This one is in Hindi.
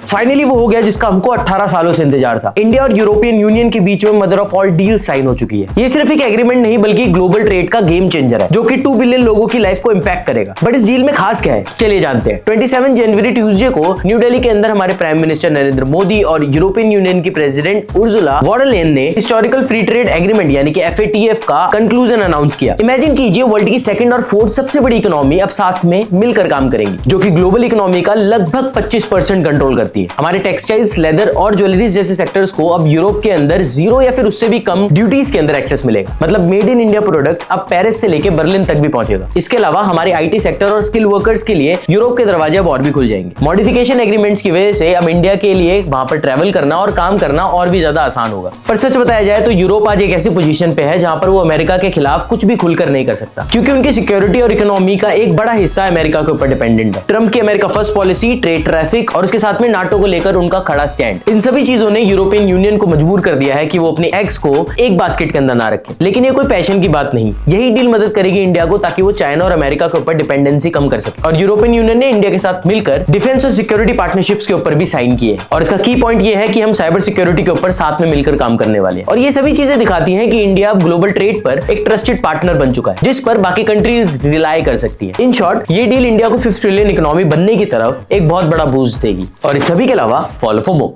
फाइनली वो हो गया जिसका हमको 18 सालों से इंतजार था। इंडिया और यूरोपियन यूनियन के बीच में mother of all deal sign हो चुकी है। ये सिर्फ एक एग्रीमेंट नहीं बल्कि ग्लोबल ट्रेड का गेम चेंजर है जो कि 2 बिलियन लोगों की लाइफ को इंपैक्ट करेगा। बट इस डील में खास क्या है, चलिए जानते हैं। 27 जनवरी ट्यूसडे को न्यू दिल्ली के अंदर हमारे प्राइम मिनिस्टर नरेंद्र मोदी और यूरोपियन यूनियन की प्रेसिडेंट उर्जुला वॉन डर लेयन ने हिस्टोरिकल फ्री ट्रेड एग्रीमेंट यानी कि FATF का कंक्लूजन अनाउंस किया। इमेजिन कीजिए वर्ल्ड की सेकंड और फोर्थ सबसे बड़ी इकोनॉमी अब साथ में मिलकर काम करेंगी, जो कि ग्लोबल इकोनॉमी का लगभग 25% कंट्रोल करती है। हमारे टेक्सटाइल्स, लेदर और ज्वेलरीज जैसे सेक्टर्स को अब यूरोप के अंदर 0 या फिर उससे भी कम ड्यूटीज के अंदर एक्सेस मिलेगा। मतलब मेड इन इंडिया प्रोडक्ट अब पेरिस से लेकर बर्लिन तक भी पहुंचेगा। इसके अलावा हमारे IT सेक्टर और स्किल वर्कर्स के लिए यूरोप के दरवाजे अब और भी खुल जाएंगे। मॉडिफिकेशन एग्रीमेंट्स की वजह से अब इंडिया के लिए वहां पर ट्रैवल करना और काम करना और भी ज्यादा आसान होगा। पर सच बताया जाए तो यूरोप आज एक ऐसी पोजीशन पे है जहां पर वो अमेरिका के खिलाफ कुछ भी खुलकर नहीं कर सकता, क्योंकि उनकी सिक्योरिटी और इकोनॉमी का एक बड़ा हिस्सा अमेरिका के ऊपर डिपेंडेंट है। ट्रंप की America first policy, trade, traffic और उसके साथ में नाटो को लेकर उनका खड़ा स्टैंड, इन सभी चीजों ने यूरोपियन यूनियन को मजबूर कर दिया है कि वो अपने एग्स को एक बास्केट के अंदर ना रखे। लेकिन ये कोई पैशन की बात नहीं, यही डील मदद करेगी इंडिया को ताकि वो चाइना और अमेरिका के ऊपर डिपेंडेंसी कम कर सके। और यूरोपियन यूनियन ने इंडिया के साथ मिलकर डिफेंस और सिक्योरिटी पार्टनरशिप्स के ऊपर भी साइन किए। और इसका की पॉइंट ये है कि हम साइबर सिक्योरिटी के ऊपर साथ में मिलकर काम करने वाले हैं। और ये सभी चीजें दिखाती हैं कि इंडिया अब ग्लोबल ट्रेड पर एक ट्रस्टेड पार्टनर बन चुका है, जिस पर बाकी कंट्रीज रिलाई कर सकती है। इन शॉर्ट, ये डील इंडिया को 5th ट्रिलियन इकोनॉमी बनने की तरफ एक बहुत बड़ा बूस्ट देगी। और इस सभी के अलावा फॉलो फॉर मोर।